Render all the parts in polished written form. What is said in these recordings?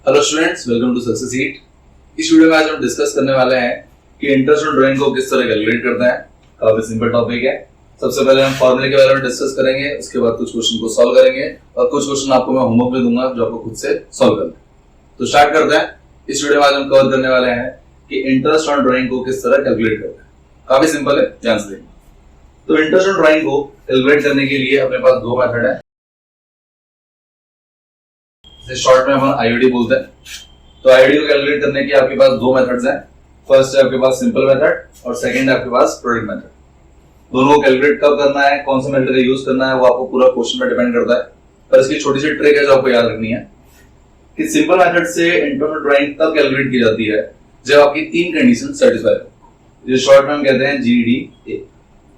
Hello students, welcome to success seat. इस video में आज हम डिस्कस करने वाले हैं कि इंटरेस्ट ऑन ड्राइंग को किस तरह कैलकुलेट करते हैं। काफी सिंपल टॉपिक है। सबसे पहले हम फॉर्मूले के बारे में डिस्कस करेंगे, उसके बाद कुछ क्वेश्चन को सॉल्व करेंगे और कुछ क्वेश्चन आपको मैं होमवर्क में दूंगा जो आपको खुद से सॉल्व करना है। तो स्टार्ट करते हैं। इस वीडियो में आज हम कवर करने वाले हैं कि इंटरेस्ट ऑन ड्राइंग को किस तरह कैलकुलेट करते हैं। काफी सिंपल है, ध्यान से देखिए। तो इंटरेस्ट ऑन ड्राइंग को कैलकुलेट करने के लिए अपने पास दो मेथड है, शॉर्ट में हम आईओडी बोलते हैं। तो आईओडी को कैलकुलेट करने के आपके पास दो मेथड्स हैं। फर्स्ट है आपके पास सिंपल मेथड और सेकंड है आपके पास प्रोडक्ट मेथड। दोनों को कैलकुलेट कब करना है, कौन सा मेथड का यूज करना है, वो आपको पूरा क्वेश्चन पे डिपेंड करता है। पर इसकी छोटी सी ट्रिक है जो आपको याद रखनी है कि सिंपल मेथड से इंटरनल ड्राइंग तब कैलकुलेट की जाती है जब आपकी तीन कंडीशन सेटिस्फाई हो, जिसे शॉर्ट में हम कहते हैं GDA,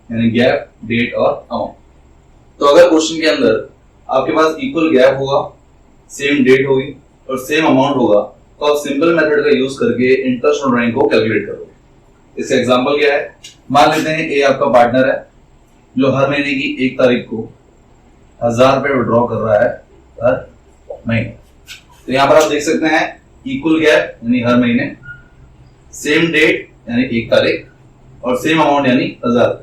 यानी गैप, डेट और अमाउंट। तो अगर क्वेश्चन के अंदर आपके पास इक्वल गैप होगा, सेम डेट होगी और सेम अमाउंट होगा, तो आप सिंपल मेथड का यूज करके इंटरेस्ट ऑन ड्राइंग को कैलकुलेट करोगे। इसका एग्जांपल क्या है, मान लेते हैं ए आपका पार्टनर है जो हर महीने की 1 तारीख को 1000 रुपए विड्रॉ कर रहा है हर महीने। तो यहाँ पर आप देख सकते हैं इक्वल गैप यानी हर महीने, सेम डेट यानी 1 तारीख और सेम अमाउंट यानी 1000।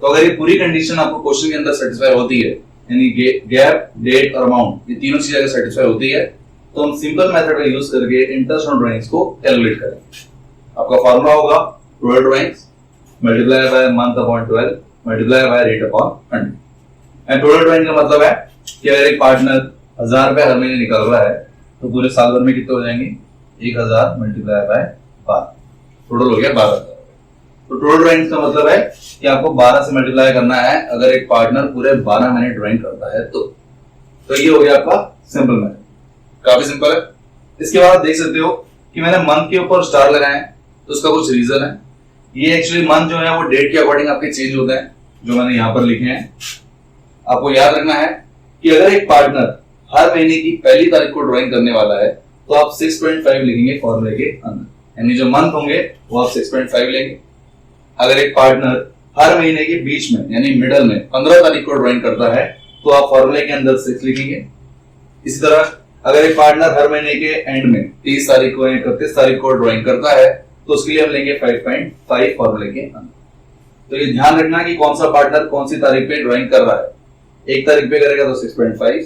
तो अगर ये पूरी कंडीशन आपको क्वेश्चन के अंदर सेटिस्फाई होती है, यानी गैप, डेट और अमाउंट, ये तीनों चीजें अगर सेटिस्फाई होती है, तो हम सिंपल मेथड का यूज करके इंटरेस्ट ऑन ड्राइंग्स को कैलकुलेट करेंगे। आपका फॉर्मूला होगा total drawings multiply by month upon 12 multiply by rate upon 100। And total drawing का मतलब है कि अगर एक पार्टनर 1000 रुपए हर महीने निकल रहा है तो पूरे साल भर में कितने हो जाएंगे, 1000 मल्टीप्लाई बाय 12, टोटल हो गया 12,000। तो टोटल ड्राइंग्स का मतलब है कि आपको 12 से मल्टीप्लाई करना है अगर एक पार्टनर पूरे 12 महीने ड्राइंग करता है तो ये हो गया आपका सिंपल मेथड। काफी सिंपल है। इसके बाद देख सकते हो कि मैंने मंथ के ऊपर स्टार लगाए हैं, तो उसका कुछ रीजन है। ये एक्चुअली मंथ जो है वो डेट के अकॉर्डिंग आपके चेंज होते हैं, जो मैंने यहाँ पर लिखे हैं। आपको याद रखना है कि अगर एक पार्टनर हर महीने की पहली तारीख को ड्राइंग करने वाला है तो आप 6.5 लिखेंगे फॉर्मूले के अंदर, यानी जो मंथ होंगे वो आप 6.5 लेंगे। अगर एक पार्टनर हर महीने के बीच में यानी मिडल में 15 तारीख को ड्राइंग करता है तो आप फॉर्मूले के अंदर 6 लिखेंगे। इसी तरह अगर एक पार्टनर हर महीने के एंड में 30 तारीख को या 31 तारीख को ड्राइंग करता है तो उसके लिए हम लेंगे 5.5 फॉर्मूले के अंदर। तो ये ध्यान रखना कि कौन सा पार्टनर कौन सी तारीख पे ड्राइंग कर रहा है। 1 तारीख पे करेगा तो 6.5,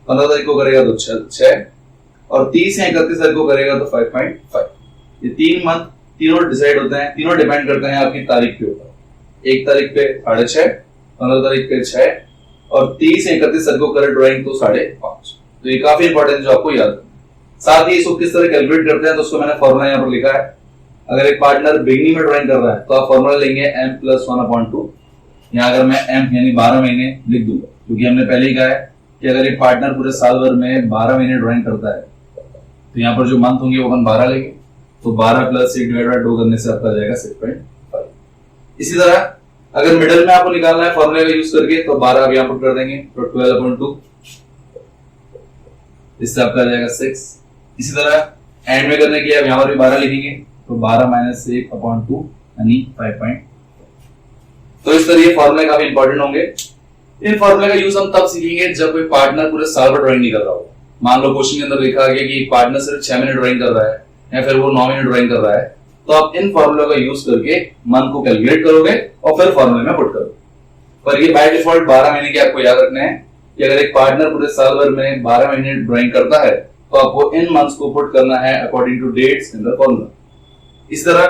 15 तारीख को करेगा तो 6 और 30 या 31 तारीख को करेगा तो 5.5। ये 3 मंथ तीनों डिसाइड होते हैं, तीनों डिपेंड करते हैं आपकी तारीख के ऊपर। 1 तारीख पे 6.5, 15 तारीख पे 6 और 30 या 31 तारीख को करे ड्राइंग तो 5.5। तो ये काफी इंपॉर्टेंट जो आपको याद रखना। साथ ही इसको किस तरह कैलकुलेट करते हैं तो उसको मैंने फॉर्मूला यहाँ पर लिखा है। अगर एक पार्टनर बिगनिंग में ड्राइंग कर रहा है तो आप फॉर्मूला लेंगे m+1/2। यहाँ अगर मैं m यानी 12 महीने लिख दूंगा, क्योंकि हमने पहले ही कहा है कि अगर एक पार्टनर पूरे साल भर में 12 महीने ड्राइंग करता है तो यहाँ पर जो मंथ होंगे वो अपन 12 लेंगे। तो 12 + 6/2 करने से आपका जाएगा 6.5। इसी तरह अगर मिडल में आपको निकालना है फॉर्मूले का यूज करके तो 12 आप यहाँ पर कर देंगे तो 12/2, इससे आपका जाएगा 6। इसी तरह एंड में करने के आप यहाँ पर भी 12 लिखेंगे तो 12 - 1/2 यानी 5.5। तो इस तरह ये फॉर्मूले काफी इंपॉर्टेंट होंगे। इन फॉर्मूले का यूज हम तब सीखेंगे जब कोई पार्टनर पूरे साल भर ड्राइंग नहीं कर रहा हो। मान लो क्वेश्चन के अंदर लिखा गया कि पार्टनर सिर्फ 6 महीने ड्राइंग कर रहा है या फिर वो 9 महीने ड्राइंग कर रहा है, तो आप इन फॉर्मूला का यूज करके मंथ को कैलकुलेट करोगे और फिर फॉर्मूले में पुट करोगे। पर ये बाय डिफॉल्ट 12 महीने के आपको याद रखना है कि अगर एक पार्टनर पूरे साल भर में 12 महीने ड्राइंग करता है तो आपको इन मंथ्स को पुट करना है according to dates in the formula. इस तरह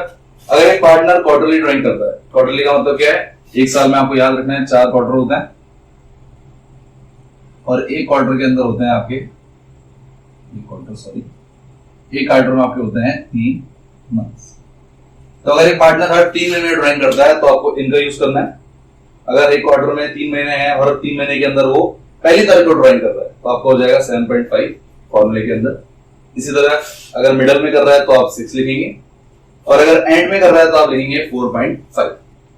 अगर एक पार्टनर क्वार्टरली ड्राइंग करता है, क्वार्टरली का मतलब क्या है, एक साल में आपको याद रखना है 4 क्वार्टर होते हैं और एक क्वार्टर के अंदर होते हैं आपके एक क्वार्टर में आपके होते हैं 3 मंथ्स। तो अगर एक पार्टनर हर 3 महीने ड्राइंग करता है तो आपको इनका यूज करना है। अगर एक क्वार्टर में 3 महीने हैं और 3 महीने के अंदर वो पहली तारीख को ड्राइंग कर रहा है तो आपको हो जाएगा 7.5 फॉर्मूले के अंदर। इसी तरह अगर मिडल में कर रहा है तो आप 6 लिखेंगे और अगर एंड में कर रहा है तो आप लिखेंगे 4.5।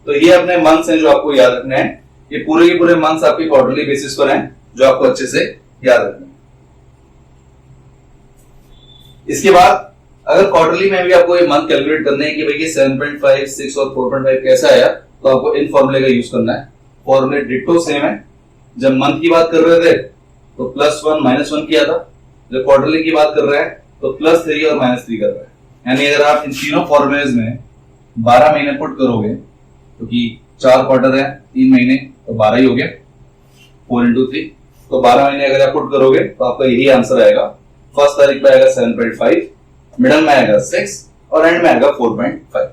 तो ये अपने मंथ्स हैं जो आपको याद रखने हैं। ये पूरे के पूरे मंथ्स आपके क्वार्टरली बेसिस पर हैं जो आपको अच्छे से याद रखना है। इसके बाद अगर क्वार्टरली में भी आपको ये मंथ कैलकुलेट करने हैं कि भाई ये 7.5, 6 और 4.5 कैसा आया, तो आपको इन फॉर्मूले का यूज करना है। फॉर्मूले डिट्टो सेम है। जब मंथ की बात कर रहे थे तो +1 - 1 किया था, जब क्वार्टरली की बात कर रहे हैं तो +3 और -3 कर रहा है। यानी अगर आप इन तीनों फॉर्मूलेज में 12 महीने पुट करोगे, क्योंकि 4 क्वार्टर है, 3 महीने, तो 12 ही हो गया, 4 into 3, तो 12 महीने अगर आप पुट करोगे तो आपका यही आंसर आएगा। फर्स्ट तारीख पे आएगा 7.5, मिडल में आएगा 6 और एंड में आएगा 4.5।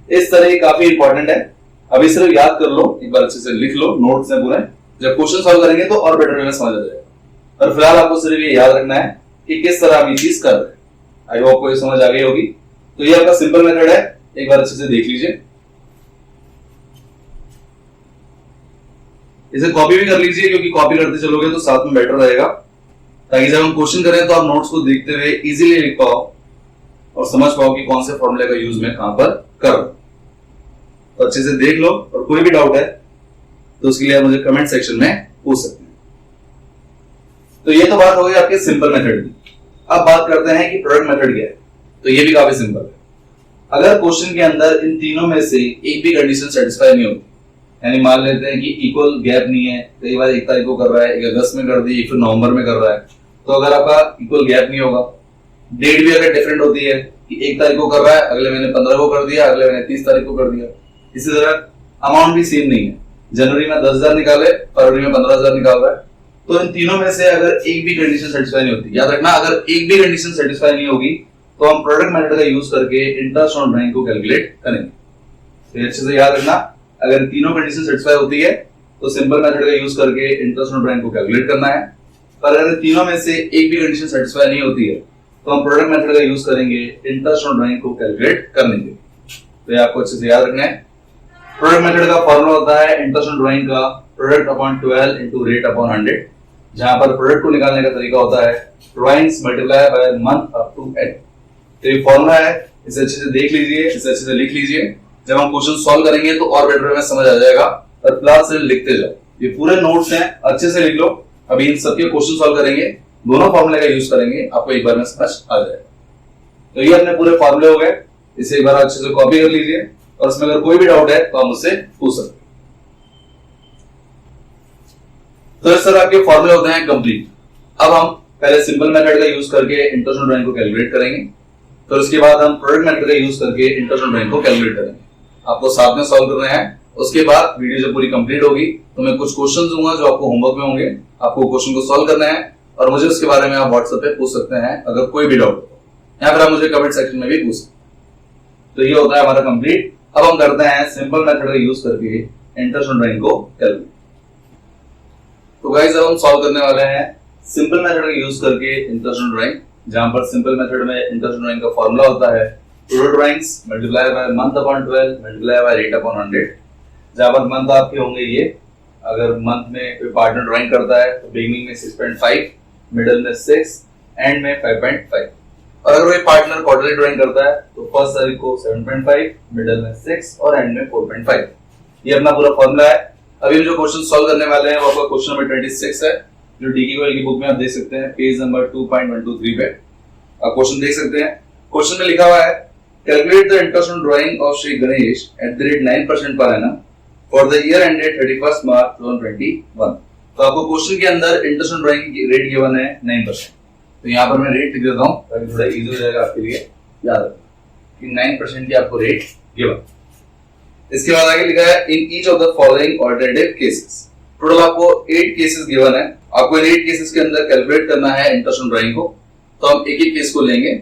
इस तरह काफी इंपॉर्टेंट है। अभी सिर्फ याद कर लो, एक बार अच्छे से लिख लो नोट्स में पूरे, जब क्वेश्चन सॉल्व करेंगे तो और बेटर वे में समझ आ जाएगा। और फिलहाल आपको सिर्फ ये याद रखना है कि किस तरह आप ये चीज कर रहे हैं। आई होप को ये समझ आ गई होगी। तो ये आपका सिंपल मेथड है, एक बार अच्छे से देख लीजिए। इसे कॉपी भी कर लीजिए, क्योंकि कॉपी करते चलोगे तो साथ में बेटर रहेगा, ताकि जब हम क्वेश्चन करें तो आप नोट्स को देखते हुए इजीली लिख पाओ और समझ पाओ कि कौन से फॉर्मूले का यूज मैं कहां पर कर रहा हूं। तो अच्छे से देख लो, और कोई भी डाउट है तो उसके लिए आप मुझे कमेंट सेक्शन में पूछ सकते हैं। तो ये तो बात हो गई आपके सिंपल मेथड की। अब बात करते हैं कि प्रोडक्ट मेथड क्या है। तो ये भी काफी सिंपल है। अगर क्वेश्चन के अंदर इन तीनों में से एक भी कंडीशन सेटिस्फाई नहीं होती, यानी मान लेते हैं कि इक्वल गैप नहीं है, कई बार 1 तारीख को कर रहा है, 1 अगस्त में कर दी, फिर नवंबर में कर रहा है, तो अगर आपका इक्वल गैप नहीं होगा, डेट भी अगर डिफरेंट होती है कि 1 तारीख को कर रहा है, अगले महीने 15 को कर दिया, अगले महीने 30 तारीख को कर दिया, इसी तरह अमाउंट भी सेम नहीं है, जनवरी में 10,000 निकाले, फरवरी में 15,000 निकाल रहा है, तो इन तीनों में से अगर एक भी कंडीशन सेटिस्फाई नहीं होती, याद रखना अगर एक भी कंडीशन सेटिस्फाई नहीं होगी तो हम प्रोडक्ट मेथड का यूज करके इंटरेस्ट ऑन ड्राइंग को कैलकुलेट करेंगे। तो अच्छे से याद रखना, अगर तीनों कंडीशन सेटिस्फाई होती है तो सिंपल मेथड का यूज करके इंटरेस्ट ऑन ड्राइंग को कैलकुलेट करना है, पर अगर तीनों में से एक भी कंडीशन सेटिस्फाई नहीं होती है तो हम प्रोडक्ट मेथड का यूज करेंगे इंटरेस्ट ऑन ड्राइंग को कैलकुलेट करने के लिए। तो ये आपको अच्छे से याद रखना है। प्रोडक्ट मेथड का फॉर्मूला होता है इंटरेस्ट ऑन ड्राइंग का product upon 12 into rate upon 100, जहां पर प्रोडक्ट को निकालने का तरीका होता है drawings multiply by month up to end. तो ये फॉर्मूला है, इसे अच्छे से देख लीजिए, इसे अच्छे से लिख लीजिए। जब हम क्वेश्चन सॉल्व करेंगे तो और बेटर में समझ आ जाएगा, और फिलहाल से लिखते जाओ। ये पूरे नोट्स हैं, अच्छे से लिख लो। अभी इन सबके क्वेश्चन सॉल्व करेंगे, दोनों फॉर्मूले का यूज करेंगे, आपको एक बार में समझ आ जाएगा। तो ये अपने पूरे फॉर्मूले हो गए, इसे एक बार अच्छे से कॉपी कर लीजिए, और इसमें अगर कोई भी डाउट है तो आप मुझसे पूछ सकते हैं। तो इस तरह आपके फॉर्मूले होते हैं कंप्लीट। अब हम पहले सिंपल मेथड का यूज करके इंटरेस्ट ऑन ड्राइंग को कैलकुलेट करेंगे, तो उसके बाद हम प्रोडक्ट मेथड का यूज करके इंटरेस्ट ऑन ड्राइंग को कैलकुलेट करेंगे। आपको साथ में सॉल्व करना है। उसके बाद वीडियो जब पूरी कंप्लीट होगी तो मैं कुछ क्वेश्चन दूंगा जो आपको होमवर्क में होंगे, आपको क्वेश्चन को सॉल्व करना है, और मुझे उसके बारे में आप व्हाट्सएप पे पूछ सकते हैं अगर कोई भी डाउट हो, या फिर आप मुझे कमेंट सेक्शन में भी पूछ सकते हैं। तो ये होता है हमारा कंप्लीट। अब हम करते हैं सिंपल मेथड का यूज करके इंटरेस्ट ऑन ड्राइंग को कैलकुलेट। तो गाइस अब हम सॉल्व करने वाले हैं सिंपल मेथड का यूज करके इंटरेस्ट ऑन ड्राइंग, जहां पर सिंपल मेथड में इंटरेस्ट ऑन ड्राइंग का फॉर्मूला होता है total drawings multiply by month upon 12 multiply by rate upon 100, जहां पर मंथ आपके होंगे ये। अगर मंथ में कोई पार्टनर ड्राइंग करता है तो बिगिनिंग में 6.5, मिडिल में 6, एंड में 5.5, और अगर कोई पार्टनर क्वार्टरली ड्राइंग करता है तो फर्स्ट तारीख को 7.5, मिडिल में 6 और एंड में 4.5। ये अपना पूरा फॉर्मूला है। अभी हम जो क्वेश्चन सॉल्व करने वाले हैं वो आपका क्वेश्चन नंबर 26 है, जो डीके गोयल की बुक में आप देख सकते हैं, पेज नंबर 2.123 पे आप क्वेश्चन देख सकते हैं। क्वेश्चन में लिखा हुआ है calculate the interest on drawing of Shri Ganesh eight the rate 9% per annum for the year ended 31 मार्च 2021। तो आपको क्वेश्चन के अंदर इंटरेस्ट ऑन ड्राइंग की रेट गिवन है 9%। तो यहाँ पर मैं रेट लिख देता हूँ ताकि थोड़ा इजी हो जाएगा आपके लिए याद रखना कि 9% की आपको रेट गिवन। इसके बाद आगे लिखा है in each of the following alternative cases. Total आपको 8 केसेस गिवन है, आपको इन 8 केसेस के अंदर कैलकुलेट करना है इंटरेस्ट ऑन ड्राइंग को। तो हम एक एक केस को लेंगे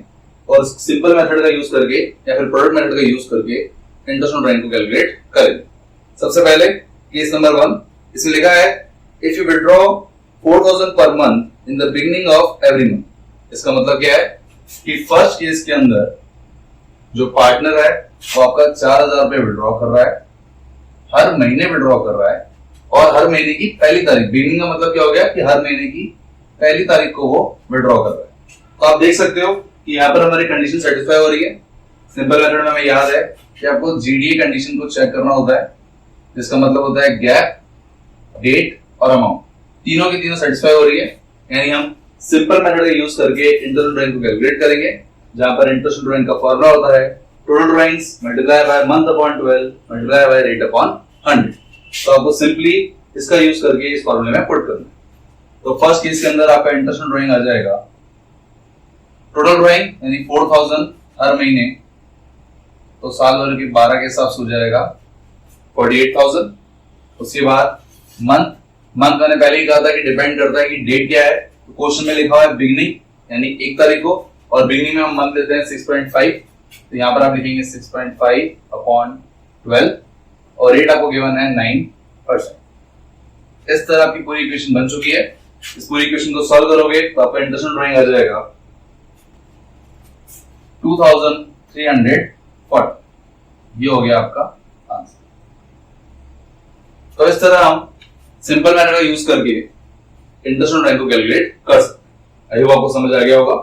और सिंपल मेथड का यूज करके या फिर प्रोडक्ट मेथड का यूज करके इंटरेस्ट ऑन ड्राइंग को कैलकुलेट करेंगे। सबसे पहले केस नंबर 1, इसमें लिखा है if you withdraw 4,000 per month in the beginning of every month. इसका मतलब क्या है कि फर्स्ट केस के अंदर जो पार्टनर है वो आपका 4,000 रुपए विड्रॉ कर रहा है, हर महीने विड्रॉ कर रहा है, और हर महीने की पहली तारीख, बिगिनिंग का मतलब क्या हो गया कि हर महीने की पहली तारीख को वो विड्रॉ कर रहा है। तो आप देख सकते हो कि यहाँ पर हमारी कंडीशन सेटिस्फाई हो रही है। सिंपल मेथड में हमें याद है कि आपको जीडीए कंडीशन को चेक करना होता है, जिसका मतलब होता है गैप, डेट और अमाउंट, तीनों की तीनों सेटिस्फाई हो रही है। यानी हम सिंपल मेथड का यूज करके इंटरेस्ट ड्राइंग को कैलकुलेट करेंगे, जहां पर इंटरेस्ट ड्राइंग का फॉर्मूला होता है total drawings multiply by month upon 12 multiply by rate upon 100। तो आपको सिंपली इसका यूज करके इस फॉर्मूले में पुट करना है। तो फर्स्ट केस के अंदर आपका इंटरेस्ट ड्राइंग आ जाएगा टोटल ड्राइंग यानी 4000 हर महीने, तो साल भर के 12 के हिसाब से हो जाएगा 48,000। उसके बाद मंथ, मंथ मैंने पहले ही कहा था कि डिपेंड करता है कि डेट क्या है। तो क्वेश्चन में लिखा हुआ है बिगनिंग यानी 1 तारीख को, और बिगनिंग में हम मंथ लेते हैं 6.5, तो यहाँ पर आप लिखेंगे 6.5 अपॉन 12 और रेट आपको गिवन है 9%। इस तरह आपकी पूरी इक्वेशन बन चुकी है। इस पूरी इक्वेशन को सॉल्व करोगे तो आपका इंटरेस्ट ड्राइंग आ जाएगा 2340। ये हो गया आपका आंसर। तो इस तरह हम सिंपल मेथड का यूज करके इंटरेस्ट ड्राइंग को कैलकुलेट कर सकते हैं। आई होप आपको समझ आ गया होगा।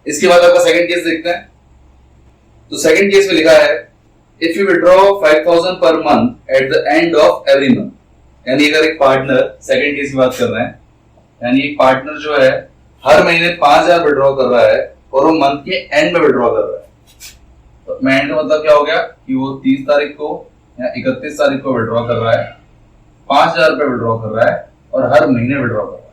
इसके बाद आपका सेकंड केस देखते हैं। तो सेकंड केस में लिखा है if you withdraw 5000 per month at the end of every month, यानी अगर एक पार्टनर, सेकंड केस की बात कर रहे हैं, यानी एक पार्टनर जो है हर महीने 5000 विड्रॉ कर रहा है और वो मंथ के एंड में विड्रॉ कर रहा है। तो एंड का मतलब क्या हो गया कि वो 30 तारीख को या 31 तारीख को विड्रॉ कर रहा है, 5000 रुपए विड्रॉ कर रहा है और हर महीने विड्रॉ कर रहा है।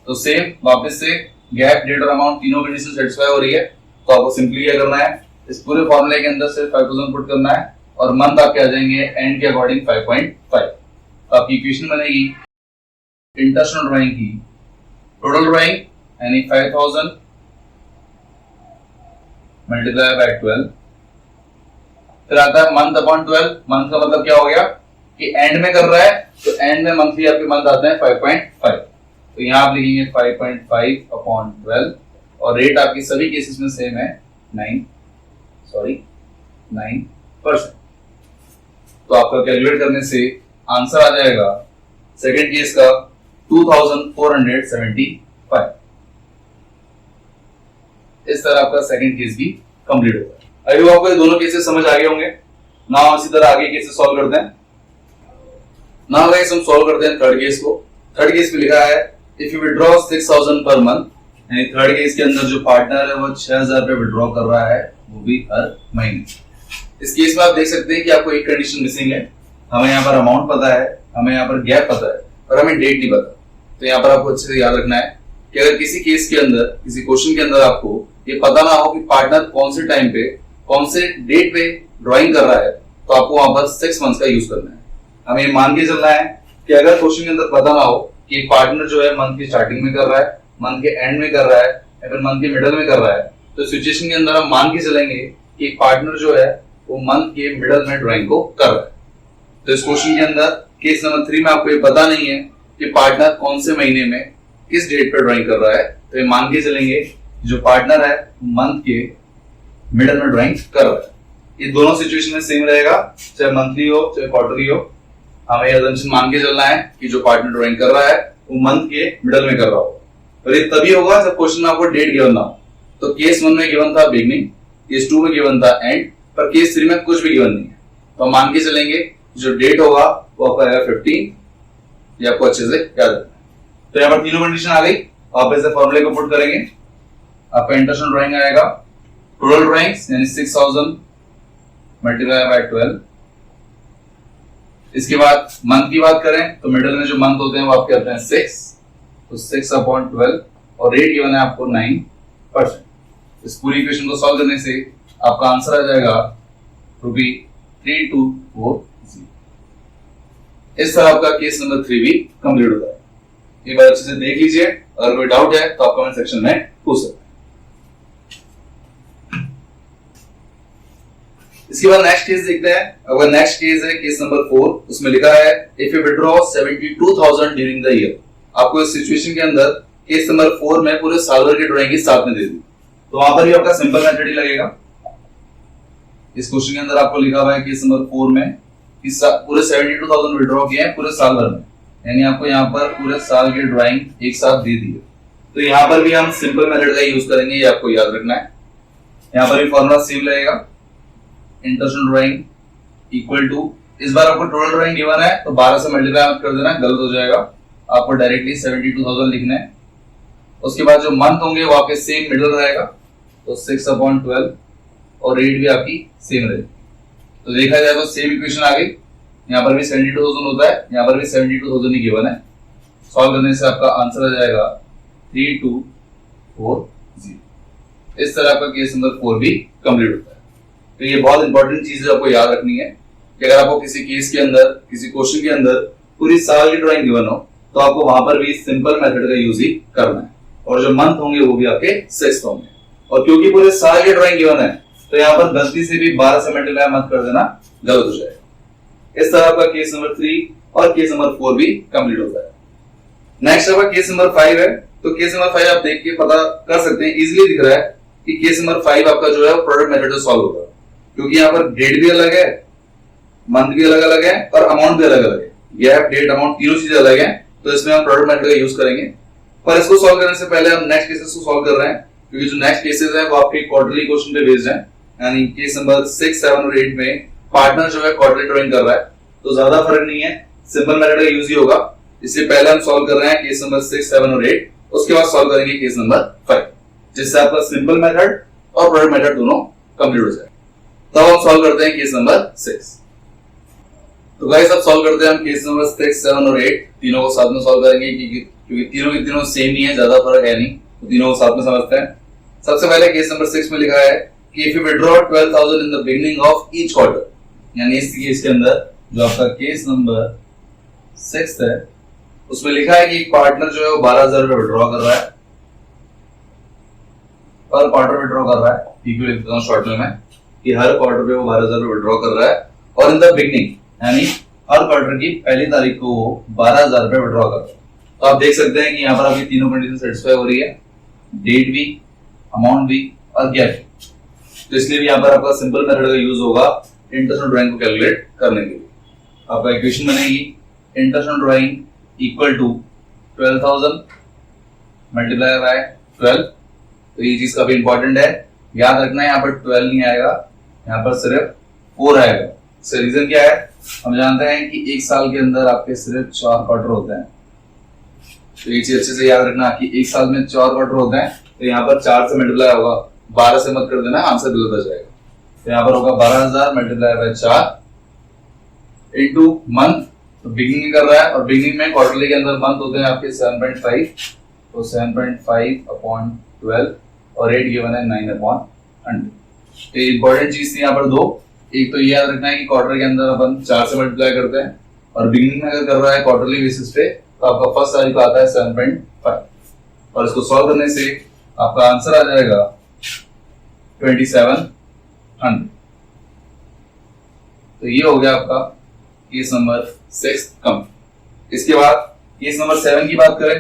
तो सेम वापस से गैप, डेट और अमाउंट तीनों कंडीशन सेटिस्फाई हो रही है। तो आपको सिंपली क्या करना है, इस पूरे फॉर्मूले के अंदर सिर्फ 5000 पुट करना है और मंथ आपके आ जाएंगे एंड के अकॉर्डिंग 5.5। तो आपकी इक्वेशन बनेगी इंटरेस्ट ड्राइंग की टोटल ड्राइंग यानी 5000 मल्टीप्लाई बाय 12, फिर आता है मंथ अपॉन 12। मंथ का मतलब क्या हो गया कि एंड में कर रहा है, तो एंड में मंथली आपके मंथ आते हैं 5.5। तो यहां आप लिखेंगे 5.5 अपॉन 12 और रेट आपकी सभी केसेस में सेम है 9%। तो आपका कैलकुलेट करने से आंसर आ जाएगा सेकंड केस का 2475। इस तरह आपका सेकंड केस भी कंप्लीट होगा। आई होप आपको ये दोनों केसेस समझ आ गए होंगे। नाउ इसी तरह आगे केसेस सॉल्व करते हैं। नाउ गाइस हम सॉल्व करते हैं थर्ड केस को। थर्ड केस में लिखा है if you withdraw 6000 per month, यानी थर्ड केस के अंदर जो पार्टनर है वो 6000 रुपए विड्रॉ कर रहा है, वो भी हर महीने। इस केस में आप देख सकते हैं कि आपको एक कंडीशन मिसिंग है। हमें यहाँ पर अमाउंट पता है, हमें यहाँ पर गैप पता है, और हमें डेट नहीं पता। तो यहाँ पर आपको अच्छे से याद रखना है कि अगर किसी केस के अंदर, किसी क्वेश्चन के अंदर आपको ये पता ना हो कि पार्टनर कौन से टाइम पे, कौन से डेट पे ड्राइंग कर रहा है, तो आपको वहां पर 6 मंथ्स का यूज करना है। हमें मान के चलना है कि अगर क्वेश्चन के अंदर पता ना हो कि पार्टनर जो है मंथ की स्टार्टिंग में कर रहा है, मंथ के एंड में कर रहा है या फिर मंथ के मिडल में कर रहा है, तो सिचुएशन के अंदर हम मान के चलेंगे कि पार्टनर जो है वो मंथ के मिडल में ड्राइंग को कर रहा है। तो इस क्वेश्चन के अंदर केस नंबर 3 में आपको ये पता नहीं है कि पार्टनर कौन से महीने में किस डेट पर ड्राइंग कर रहा है, तो ये मान के चलेंगे जो पार्टनर है मंथ के मिडल में ड्राइंग कर रहा है। ये दोनों सिचुएशन में सेम रहेगा, चाहे मंथली हो चाहे क्वार्टरली हो। हमें अजम्पशन मान के चलना है कि जो पार्टनर ड्राइंग कर रहा है वो मंथ के मिडल में कर रहा होगा, और ये तभी होगा जब क्वेश्चन में आपको डेट गिवन ना हो। तो केस 1 में गिवन था बिगनिंग, केस 2 में गिवन था एंड, पर केस 3 में कुछ भी गिवन नहीं है। तो हम मान के चलेंगे जो डेट होगा वो आपका है 15। ये आपको अच्छे से याद रखना है। तो यहाँ पर तीनों कंडीशन आ गई। आप ऐसे फॉर्मूले को पुट करेंगे, आपका इंटरेस्ट ड्राइंग आएगा टोटल ड्राइंग्स यानी 6000 मल्टीप्लाई बाय 12। इसके बाद मंथ की बात करें तो मिडिल में जो मंथ होते हैं वो आपके आते हैं 6, तो 6 अपॉन 12 और रेट गिवन है आपको 9%। इस पूरी इक्वेशन को सॉल्व करने से आपका आंसर आ जाएगा ₹3240। इस तरह आपका केस नंबर 3 भी कंप्लीट होता है। एक बार अच्छे से देख लीजिए, अगर कोई डाउट है तो आप कमेंट सेक्शन में पूछ सकते हैं। इसके बाद नेक्स्ट केस देखते हैं। अगर नेक्स्ट केस है केस नंबर 4, उसमें लिखा है if you withdraw 72,000 during the year. आपको इस सिचुएशन के अंदर केस नंबर 4 में पूरे साल भर की ड्राइंग साथ में दे दी, तो वहां पर भी आपका सिंपल मेथड ही लगेगा। इस क्वेश्चन के अंदर आपको लिखा हुआ है केस नंबर 4 में कि पूरे 72,000 विड्रॉ किए हैं पूरे साल भर में, यानी आपको यहाँ पर पूरे साल की ड्राइंग एक साथ दे दी है। तो यहाँ पर भी हम सिंपल मेथड का यूज करेंगे, ये आपको याद रखना है। यहाँ पर भी फॉर्मूला सेम लगेगा, इंटरेस्ट ड्राइंग इक्वल टू, इस बार आपको टोटल ड्राइंग गिवन है तो 12 से मल्टीप्लाई कर देना, गलत हो जाएगा। आपको डायरेक्टली 72,000 लिखना है। उसके बाद जो मंथ होंगे वो आपके सेम मिडल रहेगा, तो 6 अपॉन 12 और रेट भी आपकी सेम रहेगी। तो देखा जाए तो सेम इक्वेशन आ गई। यहाँ पर भी 72,000 होता है, यहाँ पर भी 72,000 ही गिवन है। सॉल्व करने से आपका आंसर आ जाएगा 3240। इस तरह आपका केस नंबर 4 भी कंप्लीट होता है। तो ये बहुत इंपॉर्टेंट चीज आपको याद रखनी है कि अगर आपको किसी केस के अंदर, किसी क्वेश्चन के अंदर पूरी साल की ड्राइंग गिवन हो तो आपको वहां पर भी सिंपल मेथड का यूज ही करना है, और जो मंथ होंगे वो भी आपके 6 होंगे। और क्योंकि पूरे साल की ड्राइंग गिवन है तो यहाँ पर गलती से भी 12 से मल्टीप्लाई मत कर देना, गलत हो जाएगा। इस तरह आपका केस नंबर 3 और केस नंबर 4 भी कंप्लीट होता है। नेक्स्ट आपका केस नंबर 5 है। तो केस नंबर 5 आप देख के पता कर सकते हैं, इजीली दिख रहा है कि केस नंबर 5 आपका जो है प्रोडक्ट मेथड से सॉल्व होगा, क्योंकि यहाँ पर डेट भी अलग है, मंथ भी अलग अलग है और अमाउंट भी अलग अलग है। गैप, डेट, अमाउंट तीनों चीजें अलग है, तो इसमें हम प्रोडक्ट मेथड का यूज करेंगे। पर इसको सॉल्व करने से पहले हम नेक्स्ट केसेस को सॉल्व कर रहे हैं, क्योंकि जो नेक्स्ट केसेस है वो आपके क्वार्टरली क्वेश्चन पे बेस्ड है। यानी केस नंबर 6, 7 और 8 में पार्टनर जो है क्वार्टरली ड्राइंग कर रहा है, तो ज्यादा फर्क नहीं है, सिंपल मेथड का यूज ही होगा। इसलिए पहले हम सॉल्व कर रहे हैं केस नंबर 6, 7 और 8, उसके बाद सॉल्व करेंगे केस नंबर 5, जिससे आपका सिंपल मेथड और प्रोडक्ट मेथड दोनों कंप्लीट हो जाए। तब हम सॉल्व करते हैं केस नंबर 6। तो गाइस अब सॉल्व करते हैं हम केस नंबर 6, 7 और 8, तीनों को साथ में सॉल्व करेंगे, क्योंकि तीनों के तीनों सेम ही है, ज्यादा फर्क है नहीं, तो तीनों को साथ में समझते हैं। सबसे पहले केस नंबर 6 में लिखा है कि if you withdraw 12,000 in the beginning of each quarter, यानी इस केस के अंदर जो आपका केस नंबर 6 है उसमें लिखा है कि एक पार्टनर जो है वो 12,000 रुपए विथड्रॉ कर रहा है, पर क्वार्टर विथड्रॉ कर रहा है। पीक्यू लिख देता हूं शॉर्ट में मैं कि हर क्वार्टर पे वो 12,000 रुपए विथड्रॉ कर रहा है, और इन द बिगिनिंग यानी हर क्वार्टर की पहली तारीख को वो 12,000 रुपए विथड्रॉ कर रहा है। तो आप देख सकते हैं कि यहाँ पर आपकी तीनों कंडीशन सेटिस्फाई हो रही है, डेट भी, अमाउंट भी और गैप भी। तो इसलिए भी यहाँ पर आपका सिंपल मेथड का यूज होगा इंटरेस्ट ऑन ड्राइंग को कैलकुलेट करने के लिए। आपका इक्वेशन बनेगी interest on drawing equal to 12,000 multiply by 12। तो ये चीज काफी इंपॉर्टेंट है, याद रखना है। यहाँ पर 12 नहीं आएगा, यहाँ पर सिर्फ 4 आएगा। इसका रीजन क्या है, हम जानते हैं कि एक साल के अंदर आपके सिर्फ 4 क्वार्टर होते हैं। तो ये चीज अच्छे से याद रखना कि एक साल में 4 क्वार्टर होते हैं, तो यहाँ पर 4 से मल्टीप्लाई होगा, 12 से मत कर देना, आंसर बिल्कुल बच जाएगा। तो यहाँ पर होगा 12,000 मल्टीप्लाई बाय 4 इनटू मंथ। तो बिगिनिंग कर रहा है, और बिगिनिंग में क्वार्टरली के अंदर मंथ होते हैं आपके 7.5, तो 7.5 अपॉन 12 और 8 गिवन है 9 अपॉन 100। तो इंपॉर्टेंट चीज थी यहाँ पर 2, एक तो ये याद रखना है कि क्वार्टर के अंदर अपन 4 से मल्टीप्लाई करते हैं, और बिगिनिंग में अगर कर रहा है क्वार्टरली बेसिस पे तो आपका फर्स्ट तारीख आता है 7.5, और इसको सॉल्व करने से आपका आंसर आ जाएगा 2700। तो ये हो गया आपका केस नंबर 6 कम। इसके बाद केस नंबर 7 की बात करें,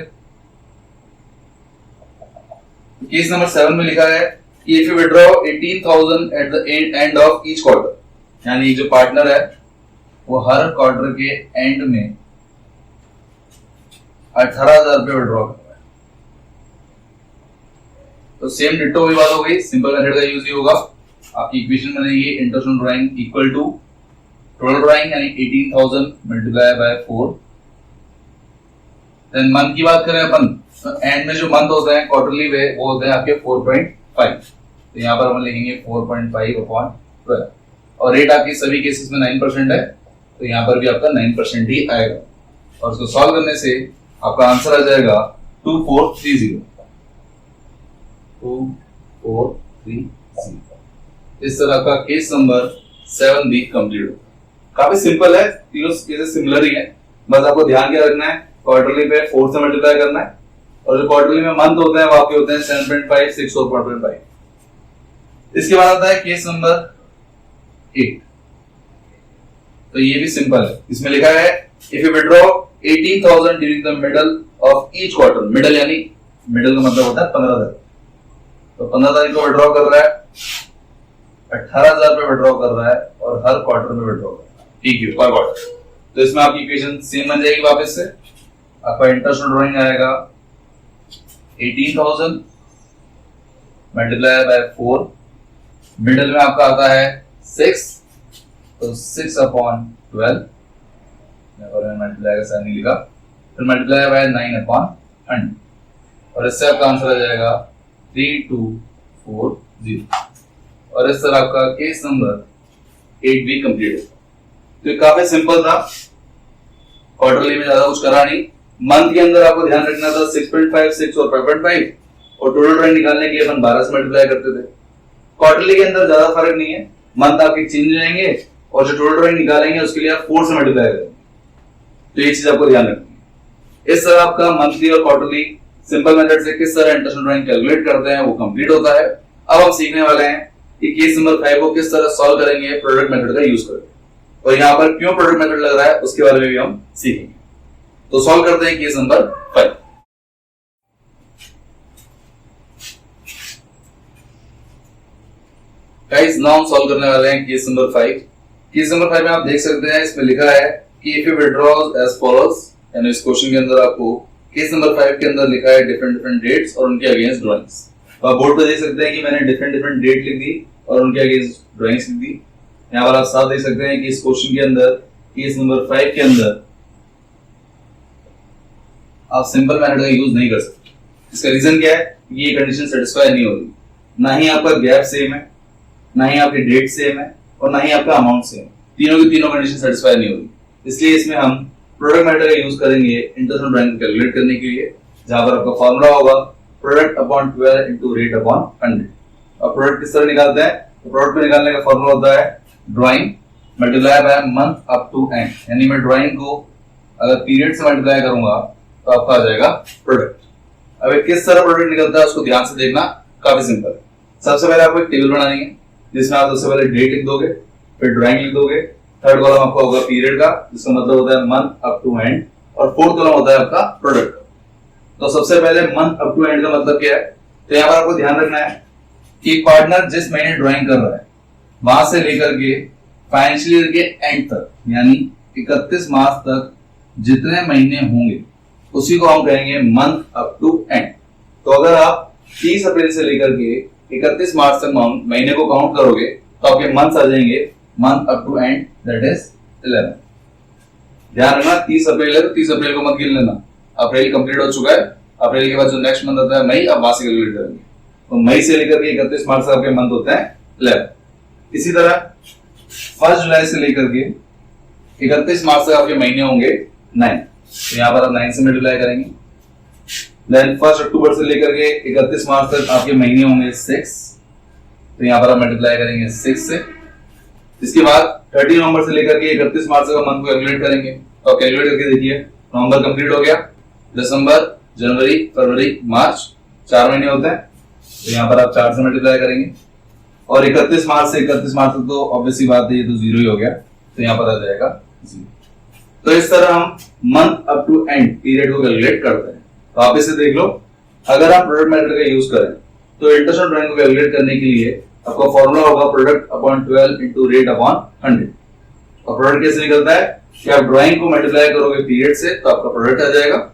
केस नंबर 7 में लिखा है कि if you withdraw 18,000 at the end of each quarter, यानी जो पार्टनर है वो हर क्वार्टर के एंड में 18,000 रुपए विथड्रॉ कर रहा है। तो सेम डिटो की बात हो गई, सिंपल मेथड का यूज ही होगा। आपकी इक्वेशन बनेगी interest on drawing equal to total drawing यानी 18,000 मल्टीप्लाई बाय 4। देन मंथ की बात करें अपन, तो एंड में जो मंथ होते हैं क्वार्टरली वे वो होते हैं आपके 4.5। तो यहाँ पर हम लिखेंगे 4.5 अपॉन 12, और रेट आपकी सभी केसेस में 9% है, तो यहाँ पर भी आपका 9% ही आएगा। और उसको सॉल्व करने से आपका आंसर आ जाएगा 2430। 2430। इस तरह का केस नंबर 7 भी कंप्लीट होगा। काफी सिंपल है, तीनों केसेस सिमिलर ही है, बस आपको ध्यान क्या रखना है, क्वार्टरली पे 4 से मल्टीप्लाई करना है, और जो क्वार्टरली में मंथ होते हैं वो आपके होते हैं 7.5, 6 और 4.5। इसके बाद आता है केस नंबर 8। तो ये भी सिंपल है, इसमें लिखा है if you withdraw 18,000 during the middle of each quarter, middle यानी मिडल का मतलब होता है 15 तारीख, तो 15 तारीख को विथड्रॉ कर रहा है, 18,000 रुपए विथड्रॉ कर रहा है, और हर क्वार्टर में विथड्रॉ कर रहा है, ठीक है, पर क्वार्टर। तो इसमें आपकी इक्वेशन सेम बन जाएगी वापस से, आपका इंटरेस्ट ऑन ड्राइंग आएगा 18,000 मल्टीप्लाई बाय 4, मिडल में आपका आता है 6, तो 6 अपॉन 12, मल्टीप्लाई का साइन नहीं लिखा, फिर मल्टीप्लाई बाय 9 अपॉन 100, और इससे आपका आंसर आ जाएगा 3240। और इस तरह आपका केस नंबर 8 भी कंप्लीट है। तो ये काफी सिंपल था, क्वार्टरली में ज्यादा कुछ करा नहीं। मंथ के अंदर आपको ध्यान रखना था 6.5, 6 और 5.5, और टोटल ड्राइंग निकालने के लिए अपन 12 से मल्टीप्लाई करते थे। क्वार्टरली के अंदर ज्यादा फर्क नहीं है, मंथ आपके चेंज हो जाएंगे और जो टोटल ड्राइंग निकालेंगे उसके लिए आप 4 से मल्टीप्लाई करेंगे। तो ये चीज आपको ध्यान रखनी है। इस तरह आपका मंथली और क्वार्टरली सिंपल मेथड से किस तरह इंटरेस्ट ड्राइंग कैलकुलेट करते हैं वो कंप्लीट होता है। अब हम सीखने वाले हैं कि केस नंबर 5 को किस तरह सॉल्व करेंगे प्रोडक्ट मेथड का यूज करके, और यहाँ पर क्यों प्रोडक्ट मेथड लग रहा है उसके बारे में भी हम सीखेंगे। तो सॉल्व करते हैं केस नंबर 5। गाइस नाउ हम सॉल्व करने वाले हैं केस नंबर 5। केस नंबर 5 में आप देख सकते हैं इसमें लिखा है कि इफ यू विथड्रॉज एज फॉलोज, यानी इस क्वेश्चन के अंदर आपको केस नंबर 5 के अंदर लिखा है डिफरेंट डेट्स और उनके अगेंस्ट ड्राइंग्स। तो आप बोर्ड पे देख सकते हैं कि मैंने डिफरेंट डेट लिख दी और उनके अगेंस्ट ड्राइंग्स लिख दी। यहाँ पर आप साफ देख सकते हैं कि इस क्वेश्चन के अंदर केस नंबर 5 के अंदर आप सिंपल मेथड का यूज नहीं कर सकते। इसका रीजन क्या है? ये कंडीशन सेटिस्फाई नहीं हो रही, ना ही आपका गैप सेम है, ना ही आपकी डेट सेम है और ना ही आपका अमाउंट सेम। तीनों की तीनों कंडीशन सेटिस्फाई नहीं हो रही, इसलिए इसमें हम प्रोडक्ट मेथड का यूज करेंगे इंटरेस्ट ड्राइंग को कैलकुलेट करने के लिए, जहां पर आपका फॉर्मूला होगा product upon 12 into rate upon 100। और प्रोडक्ट किस तरह निकालते हैं? तो प्रोडक्ट को निकालने का फॉर्मूला होता है drawing multiply by month up to end, यानी मैं ड्राइंग को अगर पीरियड से मल्टीप्लाई करूंगा तो आपका आ जाएगा प्रोडक्ट। अब किस तरह प्रोडक्ट निकलता है उसको ध्यान से देखना, काफी सिंपल है। सबसे पहले आपको एक टेबल बनानी है जिसमें आप सबसे पहले डेट लिख दोगे, फिर ड्राइंग लिख दोगे, थर्ड कॉलम आपका होगा पीरियड का जिसका मतलब होता है मंथ अप टू एंड, और फोर्थ कॉलम होता है आपका प्रोडक्ट का। तो सबसे पहले मंथ अप टू एंड का मतलब क्या है? तो यहाँ पर आपको ध्यान रखना है कि पार्टनर जिस महीने ड्राइंग कर रहा है वहां से लेकर के फाइनेंशियल ईयर के एंड तक, यानी 31 मार्च तक जितने महीने होंगे उसी को हम कहेंगे मंथ अप टू एंड। तो अगर आप 30 अप्रैल से लेकर के 31 मार्च तक महीने को काउंट करोगे तो आपके मंथ्स आ जाएंगे month up to end, that is 11। ध्यान रखना 30 अप्रैल है तो 30 अप्रैल को मत गिन लेना, अप्रैल कंप्लीट हो चुका है। अप्रैल के बाद जो नेक्स्ट मंथ आता है मई, अब वहां से कैलकुलेट करेंगे। तो मई से लेकर के 31 मार्च तक आपके मंथ होते हैं 11। इसी तरह 1 जुलाई से लेकर के 31 मार्च तक आपके महीने होंगे 9, तो यहाँ पर आप 9 से मल्टीप्लाई करेंगे। देन 1 अक्टूबर से लेकर के 31 मार्च तक आपके महीने होंगे 6, तो यहाँ पर आप मल्टीप्लाई करेंगे 6 से। इसके बाद 30 नवंबर से लेकर के 31 मार्च का मंथ को कैलकुलेट करेंगे। तो कैलकुलेट करके देखिए, नवंबर कंप्लीट हो गया, दिसंबर, जनवरी, फरवरी, मार्च, 4 महीने होते हैं, तो यहाँ पर आप 4 से मल्टीप्लाई करेंगे। और 31 मार्च से 31 मार्च तक तो ऑब्वियसली बात है ये तो 0 ही हो गया, तो यहाँ पर आ जाएगा 0। तो इस तरह हम month up to end period को कैलकुलेट करते हैं। तो आप इसे देख लो, अगर आप प्रोडक्ट मेथड का यूज करें तो इंटरेस्ट ऑन ड्राइंग को कैलकुलेट करने के लिए आपका फॉर्मूला होगा product upon 12 into rate upon 100। और प्रोडक्ट कैसे निकलता है कि आप ड्राइंग को मल्टीप्लाई करोगे पीरियड से तो आपका प्रोडक्ट आ जाएगा।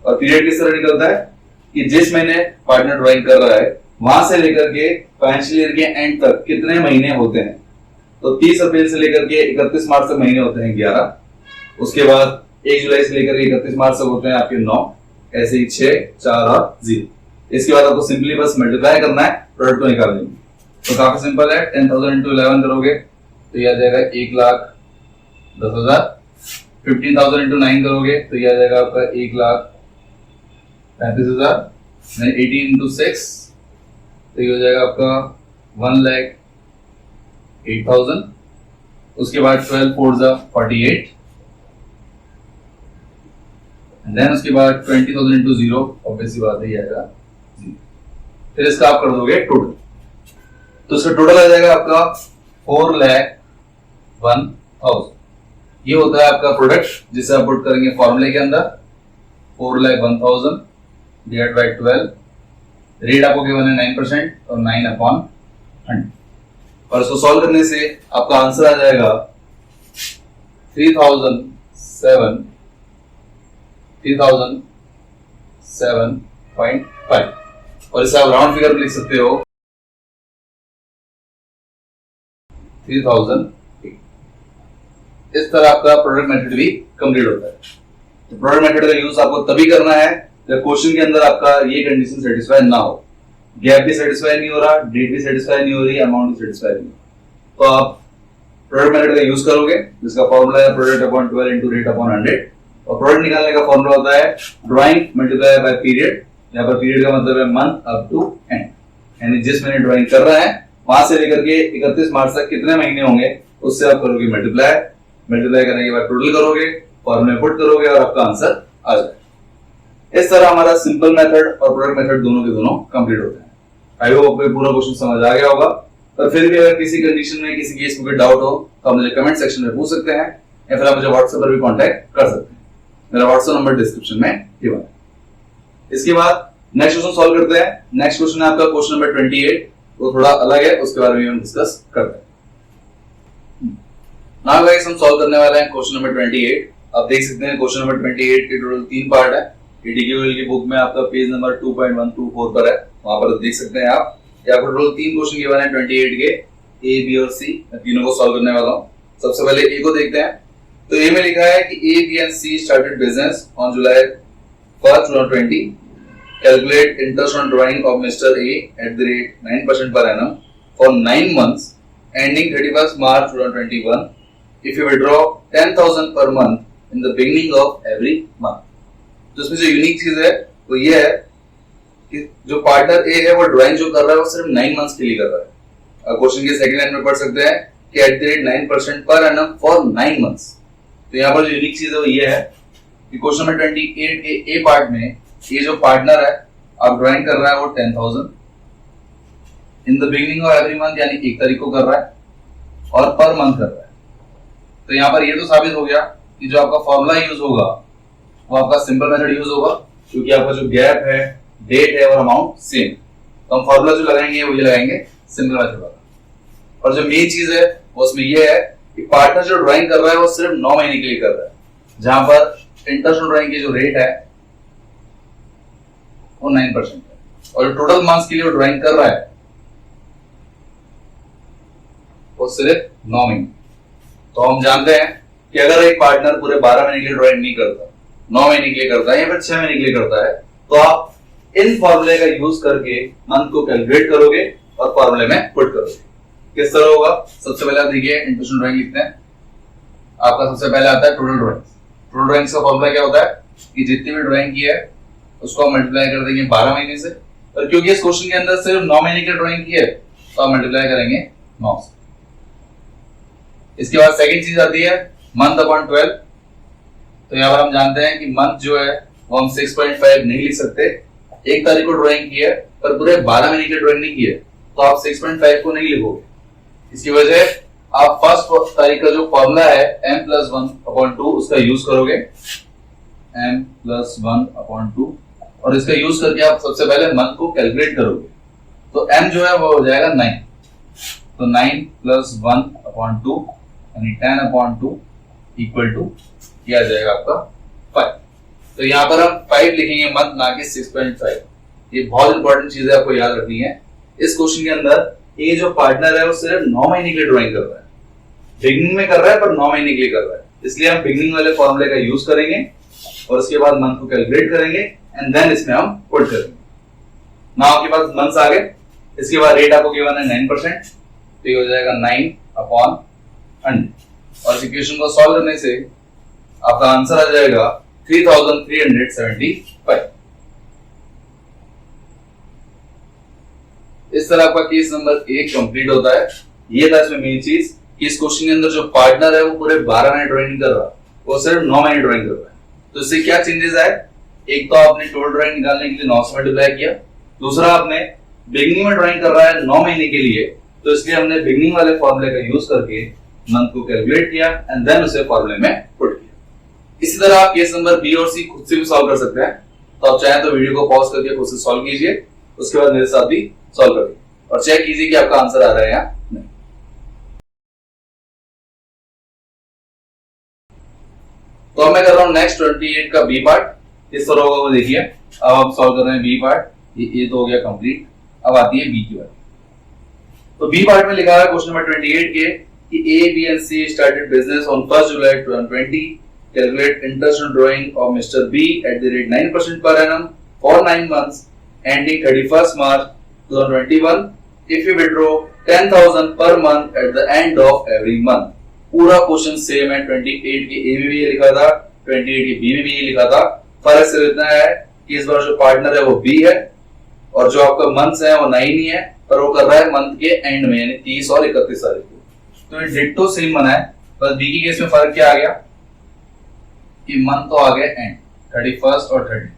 और पीरियड किस तरह निकलता है कि जिस महीने पार्टनर ड्राइंग कर रहा है वहां से लेकर के फाइनेंशियल ईयर के एंड तक कितने महीने होते हैं। तो 30 अप्रैल से लेकर के 31 मार्च तक महीने होते हैं 11, उसके बाद 1 जुलाई से लेकर के 31 मार्च तक होते हैं आपके 9, ऐसे ही 6, 4 और 0। इसके बाद आपको सिंपली बस मल्टीप्लाई करना है, प्रोडक्ट को निकाल देंगे। तो काफी सिंपल है, 10,000 इंटू 11 करोगे तो यह आ जाएगा 1,10,000। 15,000 इंटू 9 करोगे तो यह आ जाएगा आपका 1,35,000। 18 इंटू 6 तो ये हो जाएगा आपका 1,08,000। उसके बाद 12 4 जा 48, देन उसके बाद 20,000 इंटू 0, ऑब्वियसली बात है ये आएगा 0। फिर इसका आप कर दोगे टोटल, तो इसका टोटल आ जाएगा आपका 4,01,000। ये होता है आपका प्रोडक्ट जिसे आप पुट करेंगे फॉर्मूले के अंदर, 4,01,000 डिवाइड बाय 12। रेट आपको गिवन है 9% और 9 अपॉन 100। और इसको सॉल्व करने से आपका आंसर आ जाएगा 3,007.5। और इसे आप राउंड फिगर में लिख सकते हो 3,000। इस तरह आपका प्रोडक्ट मेथड भी कंप्लीट होता है। तो प्रोडक्ट मेथड का यूज आपको तभी करना है जब क्वेश्चन के अंदर आपका ये कंडीशन सेटिस्फाई ना हो, गैप भी सेटिस्फाई नहीं हो रहा, डेट भी सेटिस्फाई नहीं हो रही, अमाउंट भी सेटिस्फाई नहीं हो, तो आप प्रोडक्ट मेथड का यूज करोगे जिसका फॉर्मूला है product upon 12 into rate upon 100। और प्रोडक्ट निकालने का फॉर्मूला होता है ड्राइंग मल्टीप्लाई बाय पीरियड, यहाँ पर पीरियड का मतलब है मंथ अप टू एंड, यानी जिस महीने ड्राइंग कर रहा है वहां से लेकर के 31 मार्च तक कितने महीने होंगे उससे आप करोगे मल्टीप्लाई, मल्टीप्लाई करने के बाद टोटल करोगे, फॉर्मूले पुट करोगे और आपका आंसर आ जाएगा। इस तरह हमारा सिंपल मेथड और प्रोडक्ट मेथड दोनों के दोनों कंप्लीट होते हैं। आई होप आपको पूरा क्वेश्चन समझ आ गया होगा। पर फिर भी अगर किसी कंडीशन में किसी केस में कोई डाउट हो तो आप मुझे कमेंट सेक्शन में पूछ सकते हैं या फिर आप मुझे व्हाट्सएप पर भी कांटेक्ट कर सकते हैं। मेरा व्हाट्सएप नंबर डिस्क्रिप्शन में दिया है। इसके बाद नेक्स्ट क्वेश्चन सॉल्व करते हैं। नेक्स्ट क्वेश्चन है आपका क्वेश्चन नंबर 28, वो थोड़ा अलग है, उसके बारे में हम डिस्कस करते हैं। नाउ गाइस हम सॉल्व करने वाले हैं क्वेश्चन नंबर 28। आप देख सकते हैं क्वेश्चन नंबर 28 के टोटल 3 पार्ट है। डीडीक्यूएल की बुक में आपका पेज नंबर 2.124 पर है, वहां पर देख सकते हैं आप। यहाँ पर टोटल 3 क्वेश्चन गिवन है 28 के, ए बी और सी, मैं तीनों को सॉल्व करने वाला हूँ। सबसे पहले ए को देखते हैं। तो ए में लिखा है कि A B and C started business on July 1, 2020। Calculate interest on drawing of Mr. A at the rate 9% per annum for 9 months ending 31st March 2021 if you withdraw 10,000 per month in the beginning of every month। तो इसमें जो unique चीज है वो ये है कि जो पार्टनर ए है वो ड्राइंग जो कर रहा है वो सिर्फ 9 मंथ्स के लिए कर रहा है। क्वेश्चन के सेकंड लाइन में पढ़ सकते हैं कि at the rate 9% per annum for 9 months। तो यहाँ पर जो यूनिक चीज है वो ये है कि क्वेश्चन नंबर 28 के ए पार्ट में ये जो पार्टनर है आप ड्राइंग कर रहा है वो 10,000 in the beginning of every month, यानी 1 तारीख को कर रहा है और पर मंथ कर रहा है। तो यहाँ पर ये तो साबित हो गया कि जो आपका फॉर्मूला यूज होगा वो आपका सिंपल मेथड यूज होगा, क्योंकि आपका जो गैप है, डेट है और अमाउंट सेम। तो हम फॉर्मूला जो लगाएंगे वो ये लगाएंगे सिंपल मेथड वाला। और जो मेन चीज है वो उसमें ये है कि पार्टनर जो ड्राइंग कर रहा है वो सिर्फ 9 महीने के लिए कर रहा है, जहां पर इंटरेस्ट ऑन ड्राइंग की जो रेट है वो 9% है और टोटल मंथ्स के लिए वो ड्राइंग कर रहा है वो सिर्फ 9 महीने। तो हम जानते हैं कि अगर एक पार्टनर पूरे 12 महीने के लिए ड्राइंग नहीं करता, 9 महीने के लिए करता है या फिर 6 महीने के लिए करता है, तो आप इन फॉर्मूले का यूज करके मंथ को कैलकुलेट करोगे और फॉर्मूले में पुट करोगे। किस तरह होगा? सबसे पहले आप देखिए इंटरेस्ट ड्राइंग लिखते हैं। आपका सबसे पहले आता है टोटल ड्राइंग। टोटल ड्राइंग का फॉर्मूला क्या होता है कि जितनी भी ड्राइंग की है उसको हम मल्टीप्लाई कर देंगे 12 महीने से, और क्योंकि इस क्वेश्चन के अंदर सिर्फ 9 महीने की ड्राइंग की है तो हम मल्टीप्लाई करेंगे 9 से। इसके बाद सेकंड चीज आती है मंथ अपॉन 12। तो यहाँ पर हम जानते हैं कि मंथ जो है वो हम 6.5 नहीं लिख सकते। 1 तारीख को ड्राइंग की है पर पूरे 12 महीने की ड्राइंग नहीं की है तो आप 6.5 को नहीं लिखोगे। इसकी वजह आप फर्स्ट तारीख का जो फॉर्मूला है m+1/2 उसका यूज करोगे, m+1/2, और इसका यूज करके आप सबसे पहले मंथ को कैलकुलेट करोगे। तो m जो है वो हो जाएगा 9, तो 9+1/2 यानी 10/2 इक्वल टू किया जाएगा आपका 5। तो यहाँ पर हम 5 लिखेंगे मंथ, ना कि 6.5। ये बहुत इंपॉर्टेंट चीज है, आपको याद रखनी है। इस क्वेश्चन के अंदर ये जो पार्टनर है वो सिर्फ 9 महीने के लिए ड्राइंग कर रहा है, बिगिनिंग में कर रहा है पर 9 महीने के लिए कर रहा है, इसलिए हम बिगिनिंग वाले फॉर्मूले का यूज करेंगे और उसके बाद मंथ को कैलकुलेट करेंगे एंड देन इसमें हम पुट करेंगे। नाउ आपके पास मंथ्स आ गए। इसके बाद रेट आपको गिवन है 9%, तो ये हो जाएगा 9/100 और इस इक्वेशन को सॉल्व करने से आपका आंसर आ जाएगा 3375। इस तरह आपका केस नंबर 1 कंप्लीट होता है। ये था इसमें मेन चीज कि इस क्वेश्चन के अंदर जो पार्टनर है वो पूरे 12 महीने ड्राइंग नहीं कर रहा, वो सिर्फ 9 महीने ड्राइंग कर रहा है। तो इससे क्या चेंजेस आए? एक तो आपने टोटल ड्राइंग निकालने के लिए 9 से मल्टीप्लाई किया, दूसरा आपने बिगिनिंग में ड्राइंग कर रहा है 9 महीने के लिए, तो इसलिए हमने बिगिनिंग वाले फॉर्मूले का यूज करके मंथ को कैलकुलेट किया एंड देन उसे फॉर्मूले में पुट किया। इसी तरह आप केस नंबर बी और सी खुद से भी सॉल्व कर सकते हैं। तो आप चाहें तो वीडियो को पॉज करके खुद से सॉल्व कीजिए, उसके बाद मेरे साथ भी सॉल्व करिए और चेक कीजिए कि आपका आंसर आ रहा है या नहीं। तो अब मैं कर रहा हूं नेक्स्ट 28 का बी पार्ट। इस तरह होगा वो देखिए। अब आप सॉल्व कर रहे हैं बी पार्ट, ये तो हो गया कंप्लीट। अब आती है बी की बात। तो बी पार्ट में लिखा है क्वेश्चन नंबर 28 के कि A B and C started business on 1 July 2020। Calculate interest on drawing of mister B at the rate 9% per annum for 9 months ending 31st March 2021 if you withdraw 10,000 per month at the end of every month। पूरा question same है। 28 के ए में भी ये लिखा था, 28 के B में भी ये लिखा था। फर्क सिर्फ इतना है कि इस बार जो पार्टनर है वो बी है और जो आपका मंथ्स है वो 9 ही है, पर वो कर रहा है मंथ के एंड में यानी 30 और 31 तारीख को। तो ये डिट्टो सेम बना है, बस बी की केस में फर्क क्या आ गया कि मंथ तो आ गया एंड 31 और 30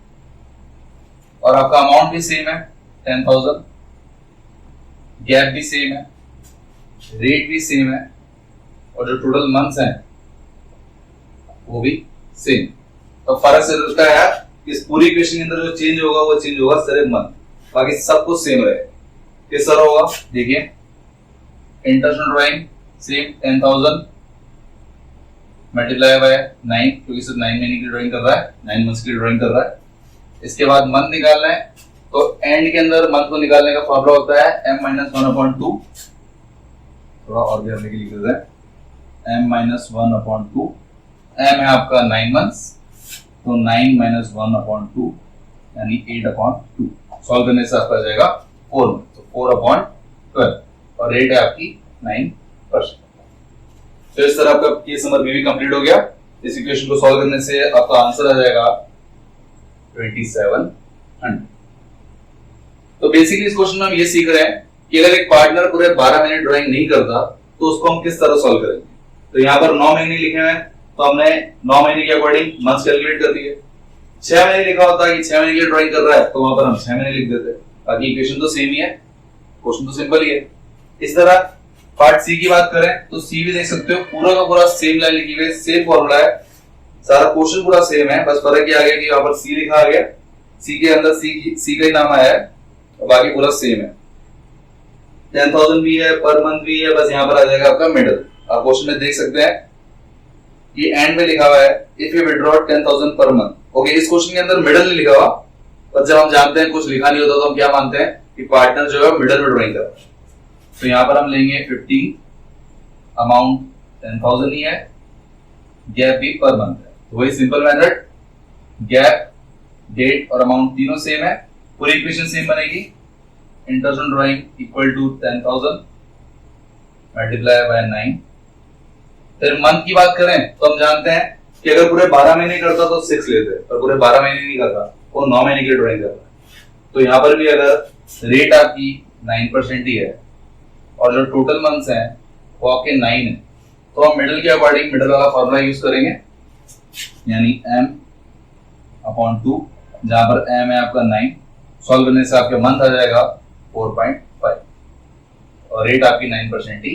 और आपका अमाउंट भी सेम है 10,000, गैप भी सेम है, रेट भी सेम है और जो टोटल मंथ्स हैं वो भी सेम। तो फर्क सिर्फ उसका है इस पूरी इक्वेशन के अंदर जो चेंज होगा वो चेंज होगा सिर्फ मंथ, बाकी सब कुछ सेम रहे। किस तरह होगा देखिए, interest on drawing same 10,000 multiply by 9 क्योंकि सिर्फ 9 महीने की ड्राइंग कर रहा है, 9 मंथ्स की ड्राइंग कर रहा है। इसके बाद मंथ निकालना है तो एंड के अंदर मंथ को निकालने का फॉर्मूला होता है m-1/2, थोड़ा और ध्यान लेके लिख देते हैं m-1/2, m है आपका 9 मंथ्स तो 9-1/2 यानी 8/2, सॉल्व करने से आपका आ जाएगा 4 मंथ तो 4/12 और रेट है आपकी 9%। तो इस तरह आपका केस नंबर बी भी कंप्लीट हो गया। इस इक्वेशन को सॉल्व करने से आपका आंसर आ जाएगा 2700। तो बेसिकली इस क्वेश्चन में हम ये सीख रहे हैं कि अगर एक पार्टनर पूरे 12 महीने ड्राइंग नहीं करता तो उसको हम किस तरह सॉल्व करेंगे। तो यहाँ पर 9 महीने लिखे हुए हैं तो हमने 9 महीने के अकॉर्डिंग मंथ्स कैलकुलेट कर दिए। 6 महीने लिखा होता है कि 6 महीने के लिए ड्राइंग कर रहा है तो वहां पर हम 6 महीने लिख देते, बाकी इक्वेशन तो सेम ही है, क्वेश्चन तो सिंपल ही है। इस तरह पार्ट सी की बात करें तो सी भी देख सकते हो पूरा का पूरा सेम लाइन लिखी हुई है, सेम फॉर्मूला है, सारा क्वेश्चन पूरा सेम है, बस फर्क ये आ गया कि यहाँ पर सी लिखा आ गया, सी के अंदर सी का ही नाम आया है और बाकी पूरा सेम है। 10,000 भी है, पर मंथ भी है, बस यहाँ पर आ जाएगा आपका मिडल। आप क्वेश्चन में देख सकते हैं कि एंड में लिखा हुआ है if you withdraw 10,000 per month. Okay, इस क्वेश्चन के अंदर मिडल नहीं लिखा हुआ, पर जब हम जानते हैं कुछ लिखा नहीं होता तो हम क्या मानते हैं कि पार्टनर जो है मिडल में ड्राइंग कर रहा है। तो यहाँ पर हम लेंगे 15, अमाउंट 10,000 ही है, गैप भी पर मंथ है, तो वही सिंपल मेथड, गैप, डेट और अमाउंट तीनों सेम है, पूरी इक्वेशन सेम बनेगी। Interest on drawing equal to 10,000 multiply by 9। फिर मंथ की बात करें तो हम जानते हैं कि अगर पूरे 12 महीने करता तो 6 लेते, पर पूरे 12 महीने नहीं करता, वो 9 महीने की ड्राइंग कर रहा है। तो यहाँ पर भी अगर रेट आपकी 9% ही है और जो टोटल मंथ्स हैं वो आपके 9 है, तो हम मिडिल के अकॉर्डिंग मिडिल वाला फॉर्मूला यूज करेंगे, यानी m/2, जहां पर m है आपका 9, सॉल्व करने से आपके मंथ आ जाएगा 4.5 और रेट आपकी 9% ही,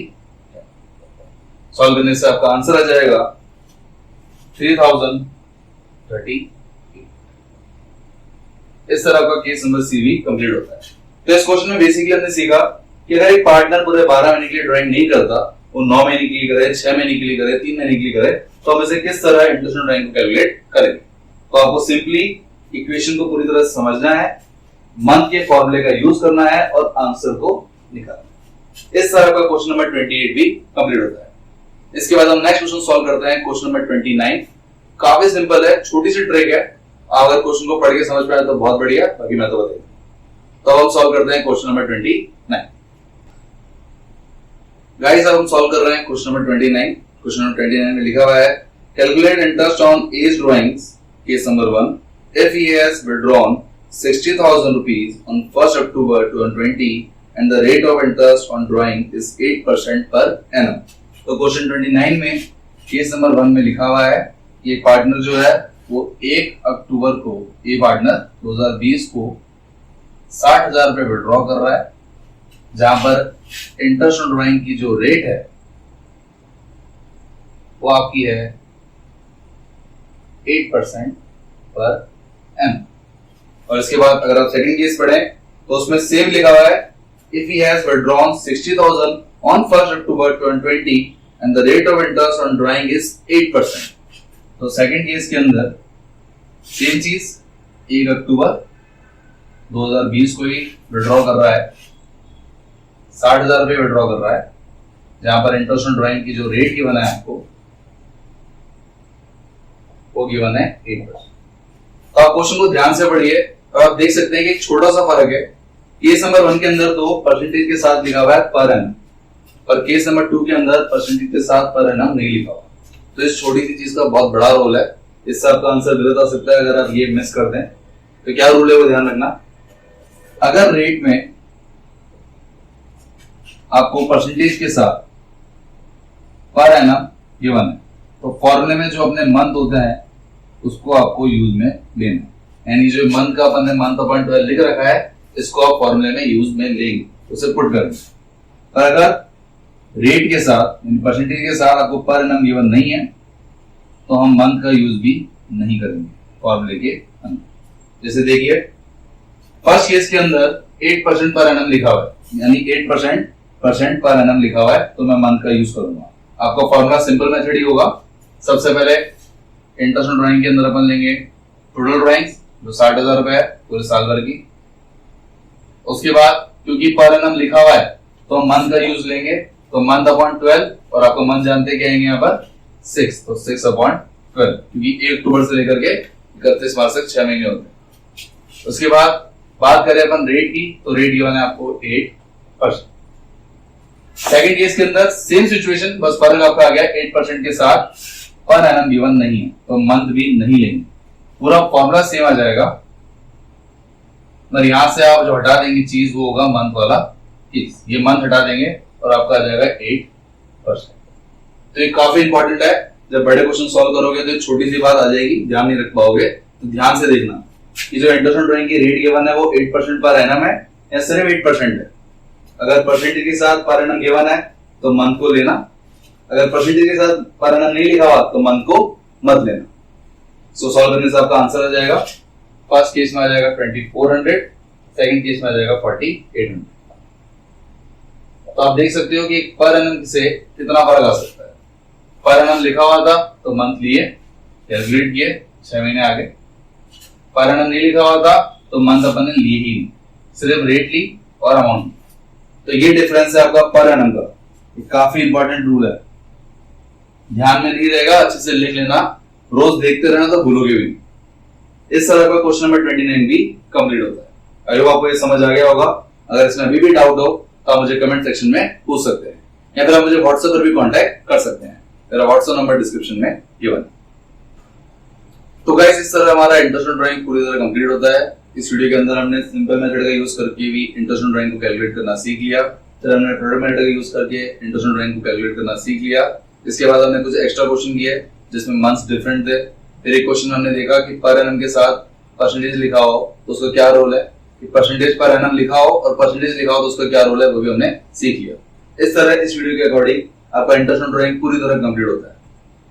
सॉल्व करने से आपका आंसर आ जाएगा 3038। इस तरह का केस नंबर सी भी कंप्लीट होता है। तो इस क्वेश्चन में बेसिकली हमने सीखा कि अगर एक पार्टनर पूरे 12 महीने के लिए ड्राइंग नहीं करता, वो 9 महीने के लिए करे, 6 महीने के लिए करे, 3 महीने के लिए करे, तो हम इसे किस तरह इंटरेस्ट ऑन ड्राइंग को कैलकुलेट करेंगे। तो आपको सिंपली इक्वेशन को पूरी तरह समझना है, मंथ के फॉर्मूले का यूज करना है और आंसर को निकालना है। इस तरह का क्वेश्चन नंबर 28 भी कंप्लीट होता है। इसके बाद हम नेक्स्ट क्वेश्चन सॉल्व करते हैं, क्वेश्चन नंबर 29। काफी सिंपल है, छोटी सी ट्रिक है, अगर क्वेश्चन को पढ़ के समझ में आए तो बहुत बढ़िया, बाकी मैं तो बताऊंगा। तो हम सॉल्व करते हैं क्वेश्चन नंबर 29। गाइस अब हम सॉल्व कर रहे हैं क्वेश्चन नंबर 29। क्वेश्चन नंबर 29 में लिखा हुआ है calculate interest on as drawings, case number 1, if he has withdrawn 60,000 rupees on 1st October 2020 and the rate of interest on drawing is 8% per annum। तो क्वेश्चन 29 में case number 1 में लिखा हुआ है कि एक पार्टनर जो है वो 1 अक्टूबर को, ये पार्टनर 2020 को 60,000 रुपए विड्रॉ कर रहा है, जहां पर इंटरेस्ट ऑन ड्राइंग की जो रेट है वो आपकी है 8% पर एम। और इसके बाद अगर आप सेकंड केस पढ़ें तो उसमें सेम लिखा हुआ है if he has withdrawn 60,000 on 1st October 2020 and the rate of interest on drawing is 8%। तो सेकंड केस के अंदर सेम चीज, 1 अक्टूबर 2020 को ही विड्रॉ कर रहा है, 60,000 रुपए विड्रॉ कर रहा है, जहां पर इंटरेस्ट ऑन ड्राइंग की जो रेट गिवन है आपको वो गिवन है 8%। तो आप क्वेश्चन को ध्यान से पढ़िए और आप देख सकते हैं कि एक छोटा सा फर्क है। केस नंबर 1 के अंदर तो परसेंटेज के साथ लिखा हुआ है पर एनम, और केस नंबर 2 के अंदर परसेंटेज के साथ पर एनम नहीं लिखा हुआ। तो इस छोटी सी चीज का बहुत बड़ा रोल है, इससे आपका आंसर गलत आ सकता है अगर आप ये मिस कर दें। तो क्या रूल है वो ध्यान रखना। अगर रेट में आपको परसेंटेज के साथ पर एनम गिवन है तो फॉर्मूले में जो अपने मंथ होता है उसको आपको यूज में लेना है, यानी जो मंथ का अपन ने मंथ अपॉइंट 12 लिख रखा है इसको आप फॉर्मूले में यूज में लेंगे, उसे पुट करेंगे। और अगर रेट के साथ परसेंटेज के साथ आपको पर एनम गिवन नहीं है तो हम मंथ का यूज भी नहीं करेंगे फॉर्मूले के अंदर। जैसे देखिए फर्स्ट केस के अंदर 8% पर एनम लिखा हुआ है, यानी 8% पर एनम लिखा हुआ है तो मैं मंथ का यूज करूंगा। आपका फॉर्मूला सिंपल मेथड ही होगा। सबसे पहले इंटरनेशनल ड्राइंग के अंदर अपन लेंगे टोटल ड्राइंग्स जो 60,000 रुपए है पूरे साल भर की। उसके बाद क्योंकि पर एनम लिखा हुआ है तो हम मंथ का यूज लेंगे, तो मंथ अपॉन 12 और आपको मंथ जानते क्या आएंगे यहाँ पर 6, तो 6 अपॉन 12 क्योंकि 1 अक्टूबर से लेकर के 31 मार्च तक 6 महीने होते हैं। उसके बाद बात करें अपन रेट की तो रेट गिवन है आपको 8%। सेकंड केस के अंदर सेम सिचुएशन, बस फर्क आपका आ गया 8% के साथ पर एनम गिवन नहीं है तो मंथ भी नहीं लेंगे, पूरा फॉर्मूला सेम आ जाएगा। और यहां से आप जो हटा देंगे चीज वो होगा मंथ वाला केस, ये मंथ हटा देंगे और आपका आ जाएगा 8%। तो ये काफी इंपॉर्टेंट है, जब बड़े क्वेश्चन सॉल्व करोगे तो छोटी सी बात आ जाएगी, ध्यान नहीं रख पाओगे, तो ध्यान से देखना कि जो इंटरनेशनल ड्राइंग की रेट गिवन है वो 8% पर एनम है या सिर्फ 8% है। अगर परसेंटेज के साथ पर एनम गिवन है तो मंथ को लेना, अगर परसेंटेज के साथ पर एनम नहीं लिखा हुआ तो मंथ को मत लेना। सो सॉल्व करने से आपका आंसर आ जाएगा, फर्स्ट केस में आ जाएगा 2400, सेकंड केस में आ जाएगा 4800। तो आप देख सकते हो कि पर एनम से कितना फर्क आ सकता है। पर एनम लिखा हुआ था तो मंथ लिए, कैलकुलेट किए, 6 महीने आ गए। पर एनम नहीं लिखा हुआ था तो मंथ अपन ने लिए ही नहीं, सिर्फ रेट ली और अमाउंट। तो ये डिफरेंस है आपका पर एनम का, काफी इंपॉर्टेंट रूल है, ध्यान में नहीं रहेगा, अच्छे से लिख लेना, रोज देखते रहना तो भूलोगे भी। इस तरह का क्वेश्चन नंबर 29 भी कंप्लीट होता है। आई होप आपको ये समझ आ गया होगा। अगर इसमें अभी भी डाउट हो तो आप मुझे कमेंट सेक्शन में पूछ सकते हैं या फिर आप मुझे व्हाट्सएप पर भी कांटेक्ट कर सकते हैं, मेरा व्हाट्सएप नंबर डिस्क्रिप्शन में गिवन है। तो गाइस इस तरह हमारा इंटरनेशनल ड्राइंग पूरी तरह कंप्लीट होता है। इस वीडियो के अंदर हमने सिंपल मेथड का यूज करके भी इंटरनेशनल ड्राइंग को कैलकुलेट करना सीख लिया, फिर हमने प्रोडक्ट मेथड का यूज करके इंटरनेशनल ड्राइंग को कैलकुलेट करना सीख लिया। इसके बाद हमने कुछ एक्स्ट्रा क्वेश्चन किए जिसमें मंथ्स डिफरेंट थे। फिर एक क्वेश्चन हमने देखा कि पर एनम के साथ परसेंटेज लिखा हो तो उसका क्या रोल है, कि परसेंटेज पर एनम लिखा हो और परसेंटेज लिखा हो तो उसका क्या रोल है, वो भी हमने सीख लिया। इस तरह इस वीडियो के अकॉर्डिंग आपका इंटरनेशनल ड्राइंग पूरी तरह कंप्लीट होता है।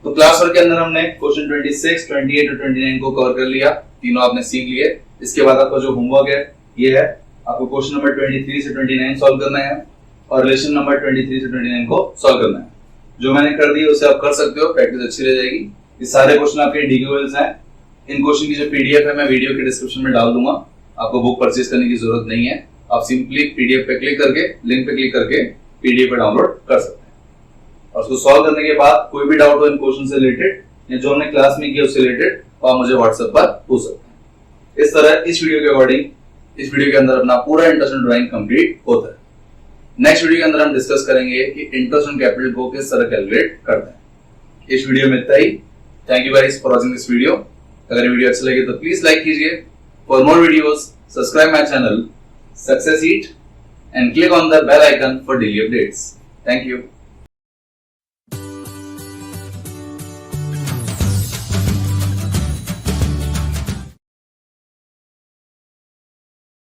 तो क्लास वर्क के अंदर हमने क्वेश्चन 26, 28 और 29 को कवर कर लिया, तीनों आपने सीख लिए। इसके बाद आपका जो होमवर्क है ये है, आपको क्वेश्चन नंबर 23 से 29 सॉल्व करना है और रिलेशन नंबर 23 से 29 को सॉल्व करना है। जो मैंने कर दिया उसे आप कर सकते हो, प्रैक्टिस अच्छी रह जाएगी। ये सारे क्वेश्चन आपके डीक्यूएल्स हैं। इन क्वेश्चन की जो पीडीएफ है मैं वीडियो के डिस्क्रिप्शन में डाल दूंगा, आपको बुक परचेज करने की जरूरत नहीं है। आप सिंपली पीडीएफ पे क्लिक करके, लिंक पे क्लिक करके पीडीएफ पे डाउनलोड कर सकते हैं और उसको सॉल्व करने के बाद कोई भी डाउट हो इन क्वेश्चन से रिलेटेड या जो हमने क्लास में किया उससे रिलेटेड तो आप मुझे व्हाट्सएप पर पूछ सकते हैं। इस तरह इस वीडियो के अकॉर्डिंग इस वीडियो के अंदर अपना पूरा इंटरनेशनल ड्राइंग कंप्लीट होता है। नेक्स्ट वीडियो के अंदर हम डिस्कस करेंगे कि इंटरनेशनल कैपिटल को किस तरह कैलकुलेट करते हैं। इस वीडियो में इतना ही। Thank you guys for watching this video. अगर वीडियो अच्छा लगे तो प्लीज लाइक कीजिए। For more videos subscribe my channel success eat and click on the bell icon for daily updates. Thank you.